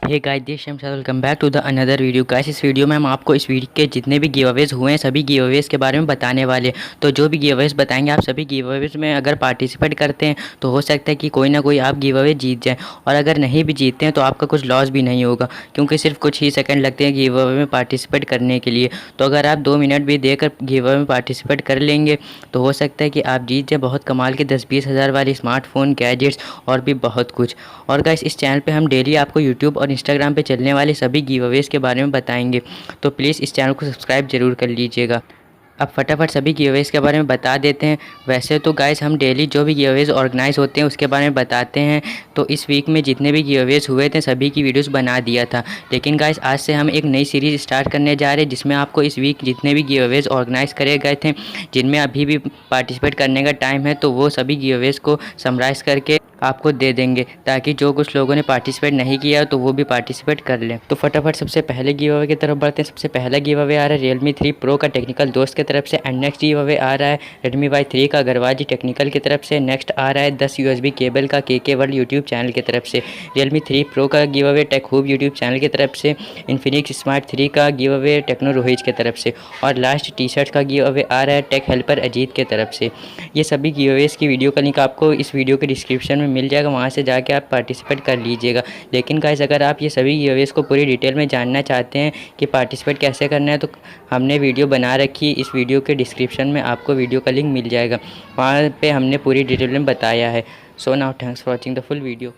Hey guys, this time welcome back to the another video. Guys, इस video में हम आपको इस वीक के जितने भी गिव अवेज हुए हैं सभी गिव अवेज के बारे में बताने वाले हैं। तो जो भी गिव अवेज बताएंगे, आप सभी गिव अवेज में अगर पार्टिसिपेट करते हैं तो हो सकता है कि कोई ना कोई आप गिव अवे जीत जाएँ, और अगर नहीं भी जीतते हैं तो आपका कुछ लॉस भी नहीं होगा, क्योंकि सिर्फ कुछ ही सेकंड लगते हैं गिव अवे में पार्टिसिपेट करने के लिए। तो अगर आप 2 मिनट भी देकर गिव अवे में पार्टिसिपेट कर लेंगे तो हो सकता है कि आप जीत जाए बहुत कमाल के 10-20 हज़ार वाले स्मार्टफोन, गैजेट्स और भी बहुत कुछ। और गाइस, इस चैनल पे हम डेली आपको यूट्यूब और इंस्टाग्राम पे चलने वाले सभी गिव अवेज के बारे में बताएंगे, तो प्लीज़ इस चैनल को सब्सक्राइब जरूर कर लीजिएगा। अब फटाफट सभी गिव अवेज के बारे में बता देते हैं। वैसे तो गाइस, हम डेली जो भी गिव अवेज ऑर्गेनाइज होते हैं उसके बारे में बताते हैं। तो इस वीक में जितने भी गिव अवेज हुए थे सभी की वीडियोस बना दिया था, लेकिन गाइस आज से हम एक नई सीरीज़ स्टार्ट करने जा रहे हैं, जिसमें आपको इस वीक जितने भी गिव अवेज ऑर्गेनाइज करे गए थे, जिनमें अभी भी पार्टिसिपेट करने का टाइम है, तो वो सभी गिव अवेज को समराइज़ करके आपको दे देंगे, ताकि जो कुछ लोगों ने पार्टिसिपेट नहीं किया तो वो भी पार्टिसिपेट कर लें। तो फटाफट सबसे पहले गिव अवे की तरफ बढ़ते हैं। सबसे पहला गिव अवे आ रहा है Realme 3 Pro का टेक्निकल दोस्त की तरफ से। एंड नेक्स्ट गिव अवे आ रहा है Redmi Y3 का अग्रवाल टेक्निकल की तरफ से। नेक्स्ट आ रहा है 10 USB केबल का KK वर्ल्ड यूट्यूब चैनल की तरफ से। Realme 3 Pro का गिव अवे टेकहूब यूट्यूब चैनल की तरफ से। Infinix Smart 3 का गिव अवे टेक्नो रुहेज की तरफ से। और लास्ट टी शर्ट का गिव अवे आ रहा है टेकहेल्पर अजीत की तरफ से। ये सभी गिव अवेज की वीडियो का लिंक आपको इस वीडियो के डिस्क्रिप्शन में मिल जाएगा, वहाँ से जाके आप पार्टिसिपेट कर लीजिएगा। लेकिन गाइस, अगर आप ये सभी गिव अवेज को पूरी डिटेल में जानना चाहते हैं कि पार्टिसिपेट कैसे करना है, तो हमने वीडियो बना रखी है, इस वीडियो के डिस्क्रिप्शन में आपको वीडियो का लिंक मिल जाएगा, वहाँ पे हमने पूरी डिटेल में बताया है। So now thanks for watching the full video.